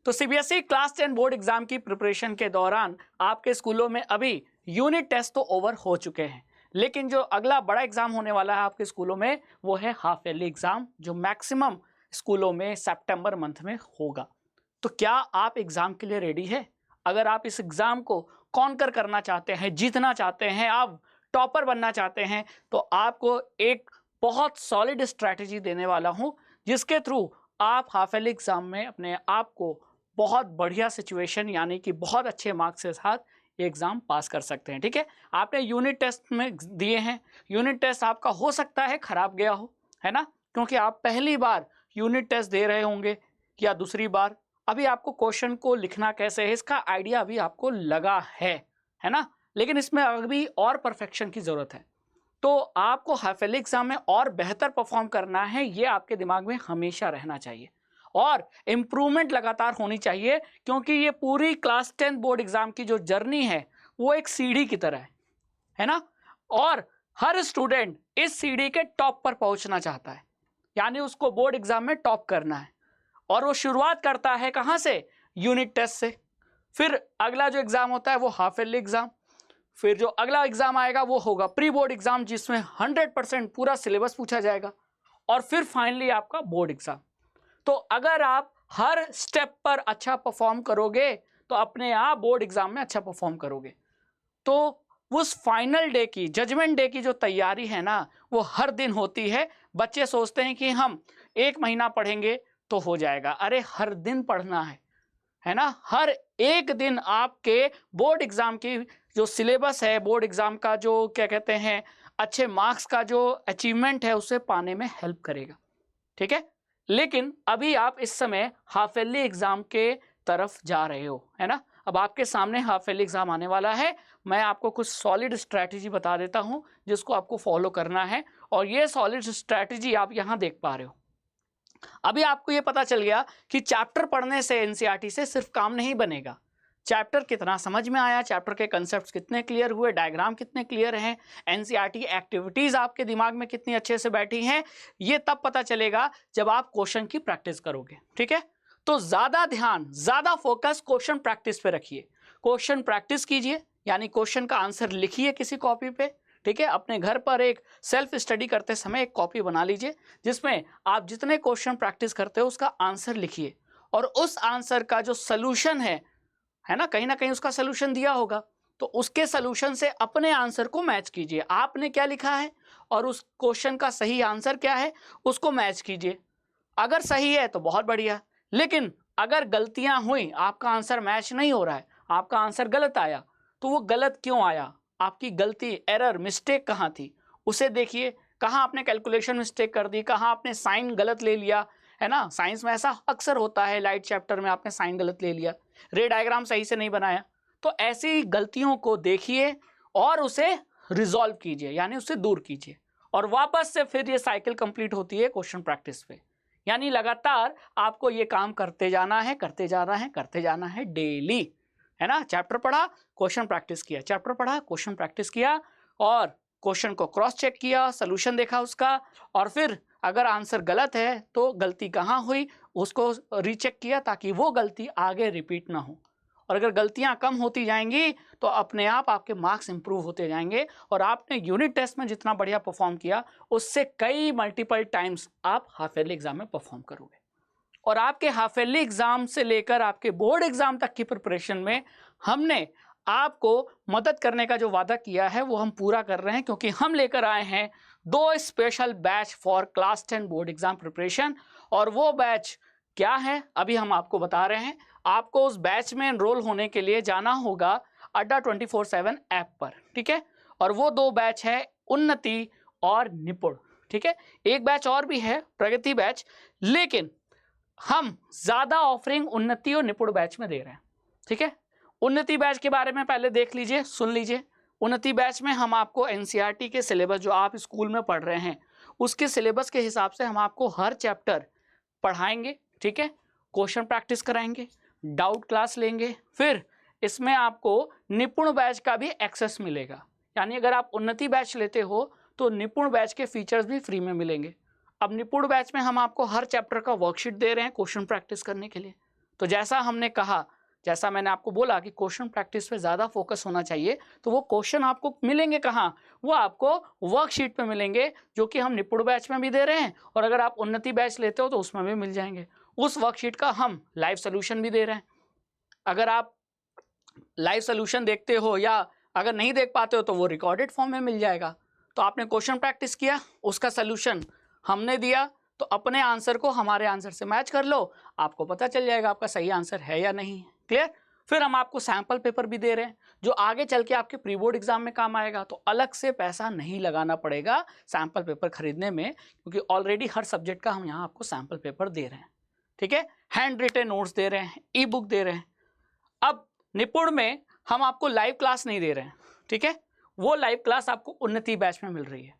तो CBSE class 10 board exam की preparation के दौरान आपके स्कूलों में अभी यूनिट टेस्ट तो ओवर हो चुके हैं, लेकिन जो अगला बड़ा एग्जाम होने वाला है आपके स्कूलों में वो है हाफ ईयरली एग्जाम, जो मैक्सिमम स्कूलों में सितंबर मंथ में होगा। तो क्या आप एग्जाम के लिए रेडी है? अगर आप इस एग्जाम को कॉन्कर करना चाहते हैं, जीतना चाहते हैं, आप टॉपर बनना चाहते हैं, तो आपको एक बहुत सॉलिड स्ट्रैटेजी देने वाला हूं, जिसके थ्रू आप हाफ ईयरली एग्जाम में अपने आप को बहुत बढ़िया सिचुएशन यानी कि बहुत अच्छे मार्क्स के साथ ये एग्ज़ाम पास कर सकते हैं। ठीक है, आपने यूनिट टेस्ट में दिए हैं, यूनिट टेस्ट आपका हो सकता है खराब गया हो, है ना, क्योंकि आप पहली बार यूनिट टेस्ट दे रहे होंगे या दूसरी बार। अभी आपको क्वेश्चन को लिखना कैसे है इसका आइडिया अभी आपको लगा है ना, लेकिन इसमें अभी और परफेक्शन की ज़रूरत है। तो आपको हाफ ईयरली एग्जाम में और बेहतर परफॉर्म करना है, ये आपके दिमाग में हमेशा रहना चाहिए और इम्प्रूवमेंट लगातार होनी चाहिए, क्योंकि ये पूरी क्लास 10 बोर्ड एग्जाम की जो जर्नी है वो एक सीढ़ी की तरह है ना, और हर स्टूडेंट इस सीढ़ी के टॉप पर पहुंचना चाहता है, यानी उसको बोर्ड एग्जाम में टॉप करना है। और वो शुरुआत करता है कहाँ से? यूनिट टेस्ट से। फिर अगला जो एग्जाम होता है वो हाफ ईयरली एग्जाम, फिर जो अगला एग्जाम आएगा वो होगा प्री बोर्ड एग्जाम, जिसमें 100% पूरा सिलेबस पूछा जाएगा, और फिर फाइनली आपका बोर्ड एग्जाम। तो अगर आप हर स्टेप पर अच्छा परफॉर्म करोगे तो अपने आप बोर्ड एग्जाम में अच्छा परफॉर्म करोगे। तो उस फाइनल डे की, जजमेंट डे की जो तैयारी है ना, वो हर दिन होती है। बच्चे सोचते हैं कि हम 1 महीना पढ़ेंगे तो हो जाएगा। अरे हर दिन पढ़ना है ना, हर एक दिन आपके बोर्ड एग्जाम की जो सिलेबस है, बोर्ड एग्जाम का जो क्या कहते हैं अच्छे मार्क्स का जो अचीवमेंट है उसे पाने में हेल्प करेगा। ठीक है, लेकिन अभी आप इस समय हाफ ईयरली एग्जाम के तरफ जा रहे हो, है ना। अब आपके सामने हाफ ईयरली एग्जाम आने वाला है, मैं आपको कुछ सॉलिड स्ट्रैटेजी बता देता हूं जिसको आपको फॉलो करना है, और ये सॉलिड स्ट्रैटेजी आप यहां देख पा रहे हो। अभी आपको ये पता चल गया कि चैप्टर पढ़ने से, एनसीईआरटी से सिर्फ काम नहीं बनेगा। चैप्टर कितना समझ में आया, चैप्टर के कंसेप्ट्स कितने क्लियर हुए, डायग्राम कितने क्लियर हैं, एनसीईआरटी एक्टिविटीज आपके दिमाग में कितनी अच्छे से बैठी हैं, ये तब पता चलेगा जब आप क्वेश्चन की प्रैक्टिस करोगे। ठीक है, तो ज्यादा ध्यान, ज्यादा फोकस क्वेश्चन प्रैक्टिस पे रखिए। क्वेश्चन प्रैक्टिस कीजिए, यानी क्वेश्चन का आंसर लिखिए किसी कॉपी पे। ठीक है, अपने घर पर एक सेल्फ स्टडी करते समय एक कॉपी बना लीजिए जिसमें आप जितने क्वेश्चन प्रैक्टिस करते हो उसका आंसर लिखिए, और उस आंसर का जो सोल्यूशन है ना, कहीं ना कहीं उसका सोल्यूशन दिया होगा, तो उसके सोल्यूशन से अपने आंसर को मैच कीजिए। आपने क्या लिखा है और उस क्वेश्चन का सही आंसर क्या है उसको मैच कीजिए। अगर सही है तो बहुत बढ़िया, लेकिन अगर गलतियां हुई, आपका आंसर मैच नहीं हो रहा है, आपका आंसर गलत आया, तो वो गलत क्यों आया, आपकी गलती, एरर, मिस्टेक कहाँ थी, उसे देखिए। कहाँ आपने कैलकुलेशन मिस्टेक कर दी, कहाँ आपने साइन गलत ले लिया, है ना। साइंस में ऐसा अक्सर होता है, लाइट चैप्टर में आपने साइन गलत ले लिया, रे डायग्राम सही से नहीं बनाया। तो ऐसी गलतियों को देखिए और उसे रिजॉल्व कीजिए, यानी उससे दूर कीजिए, और वापस से फिर ये साइकिल कंप्लीट होती है क्वेश्चन प्रैक्टिस पे। यानी लगातार आपको ये काम करते जाना है, करते जाना है, करते जाना है डेली, है ना। चैप्टर पढ़ा, क्वेश्चन प्रैक्टिस किया, चैप्टर पढ़ा, क्वेश्चन प्रैक्टिस किया, और क्वेश्चन को क्रॉस चेक किया, सोल्यूशन देखा उसका, और फिर अगर आंसर गलत है तो गलती कहाँ हुई उसको रीचेक किया, ताकि वो गलती आगे रिपीट ना हो। और अगर गलतियां कम होती जाएंगी तो अपने आप आपके मार्क्स इंप्रूव होते जाएंगे, और आपने यूनिट टेस्ट में जितना बढ़िया परफॉर्म किया उससे कई मल्टीपल टाइम्स आप हाफ ईयरली एग्जाम में परफॉर्म करोगे। और आपके हाफ ईयरली एग्जाम से लेकर आपके बोर्ड एग्जाम तक की प्रिपरेशन में हमने आपको मदद करने का जो वादा किया है वो हम पूरा कर रहे हैं, क्योंकि हम लेकर आए हैं 2 special batch for class 10 board exam preparation. और वो बैच क्या है अभी हम आपको बता रहे हैं। आपको उस बैच में एनरोल होने के लिए जाना होगा अड्डा 24/7 ऐप पर। ठीक है, और वो 2 बैच है, उन्नति और निपुण। ठीक है, एक बैच और भी है, प्रगति बैच, लेकिन हम ज्यादा ऑफरिंग उन्नति और निपुण बैच में दे रहे हैं। ठीक है, उन्नति बैच के बारे में पहले देख लीजिए, सुन लीजिए। उन्नति बैच में हम आपको एनसीईआरटी के सिलेबस जो आप स्कूल में पढ़ रहे हैं उसके सिलेबस के हिसाब से हम आपको हर चैप्टर पढ़ाएंगे। ठीक है, क्वेश्चन प्रैक्टिस कराएंगे, डाउट क्लास लेंगे, फिर इसमें आपको निपुण बैच का भी एक्सेस मिलेगा। यानी अगर आप उन्नति बैच लेते हो तो निपुण बैच के फीचर्स भी फ्री में मिलेंगे। अब निपुण बैच में हम आपको हर चैप्टर का वर्कशीट दे रहे हैं क्वेश्चन प्रैक्टिस करने के लिए, तो जैसा हमने कहा, जैसा मैंने आपको बोला कि क्वेश्चन प्रैक्टिस पे ज़्यादा फोकस होना चाहिए, तो वो क्वेश्चन आपको मिलेंगे कहाँ? वो आपको वर्कशीट पे मिलेंगे, जो कि हम निपुण बैच में भी दे रहे हैं, और अगर आप उन्नति बैच लेते हो तो उसमें भी मिल जाएंगे। उस वर्कशीट का हम लाइव सोल्यूशन भी दे रहे हैं। अगर आप लाइव सोल्यूशन देखते हो या अगर नहीं देख पाते हो तो वो रिकॉर्डेड फॉर्म में मिल जाएगा। तो आपने क्वेश्चन प्रैक्टिस किया, उसका सोल्यूशन हमने दिया, तो अपने आंसर को हमारे आंसर से मैच कर लो, आपको पता चल जाएगा आपका सही आंसर है या नहीं। क्लियर? फिर हम आपको सैंपल पेपर भी दे रहे हैं, जो आगे चल के आपके प्री बोर्ड एग्जाम में काम आएगा। तो अलग से पैसा नहीं लगाना पड़ेगा सैंपल पेपर खरीदने में, क्योंकि ऑलरेडी हर सब्जेक्ट का हम यहाँ आपको सैंपल पेपर दे रहे हैं। ठीक है, हैंड रिटन नोट्स दे रहे हैं, ई बुक दे रहे हैं। अब निपुण में हम आपको लाइव क्लास नहीं दे रहे हैं, ठीक है, वो लाइव क्लास आपको उन्नति बैच में मिल रही है।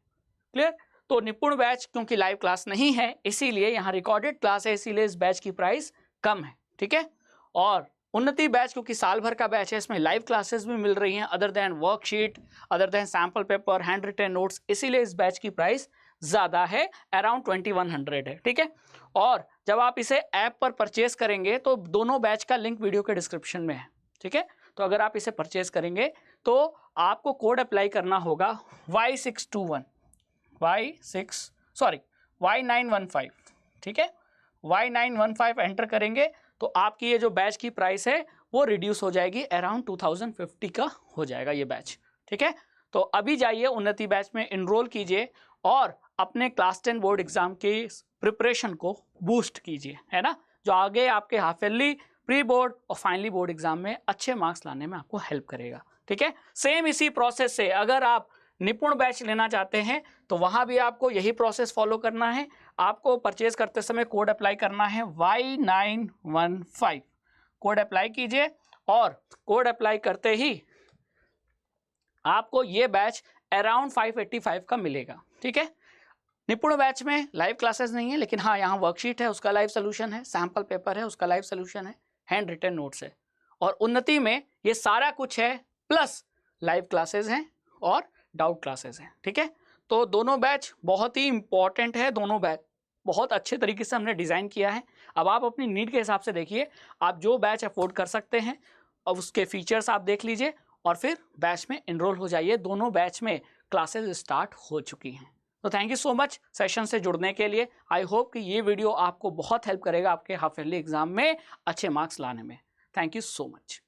क्लियर? तो निपुण बैच क्योंकि लाइव क्लास नहीं है, इसीलिए यहाँ रिकॉर्डेड क्लास है, इसीलिए इस बैच की प्राइस कम है। ठीक है, और उन्नति बैच क्योंकि साल भर का बैच है, इसमें लाइव क्लासेस भी मिल रही हैं, other than worksheet, other than sample paper, hand written notes, इसीलिए इस बैच की प्राइस ज़्यादा है, अराउंड 2100 है। ठीक है, और जब आप इसे ऐप पर परचेज करेंगे तो दोनों बैच का लिंक वीडियो के डिस्क्रिप्शन में है। ठीक है, तो अगर आप इसे परचेज करेंगे तो आपको कोड अप्लाई करना होगा Y915, ठीक है, Y915 एंटर करेंगे तो आपकी ये जो बैच की प्राइस है वो रिड्यूस हो जाएगी, अराउंड 2050 का हो जाएगा ये बैच। ठीक है, तो अभी जाइए उन्नति बैच में इनरोल कीजिए और अपने क्लास 10 बोर्ड एग्जाम की प्रिपरेशन को बूस्ट कीजिए, है ना, जो आगे आपके हाफ ईयरली, प्री बोर्ड और फाइनली बोर्ड एग्जाम में अच्छे मार्क्स लाने में आपको हेल्प करेगा। ठीक है, सेम इसी प्रोसेस से अगर आप निपुण बैच लेना चाहते हैं तो वहां भी आपको यही प्रोसेस फॉलो करना है। आपको परचेज करते समय कोड अप्लाई करना है Y915, कोड अप्लाई कीजिए और कोड अप्लाई करते ही आपको ये बैच अराउंड 585 का मिलेगा। ठीक है, निपुण बैच में लाइव क्लासेस नहीं है, लेकिन हाँ यहाँ वर्कशीट है, उसका लाइव सोल्यूशन है, सैम्पल पेपर है, उसका लाइव सोल्यूशन है, हैंड रिटन नोट्स है, और उन्नति में ये सारा कुछ है, प्लस लाइव क्लासेस हैं और डाउट क्लासेस हैं। ठीक है, तो दोनों बैच बहुत ही इंपॉर्टेंट है, दोनों बैच बहुत अच्छे तरीके से हमने डिज़ाइन किया है। अब आप अपनी नीड के हिसाब से देखिए, आप जो बैच अफोर्ड कर सकते हैं अब उसके फीचर्स आप देख लीजिए और फिर बैच में एनरोल हो जाइए। दोनों बैच में क्लासेस स्टार्ट हो चुकी हैं। तो thank you so much session से जुड़ने के लिए। आई होप कि ये वीडियो आपको बहुत हेल्प करेगा आपके हाफ ईयरली एग्जाम में अच्छे मार्क्स लाने में। Thank you so much.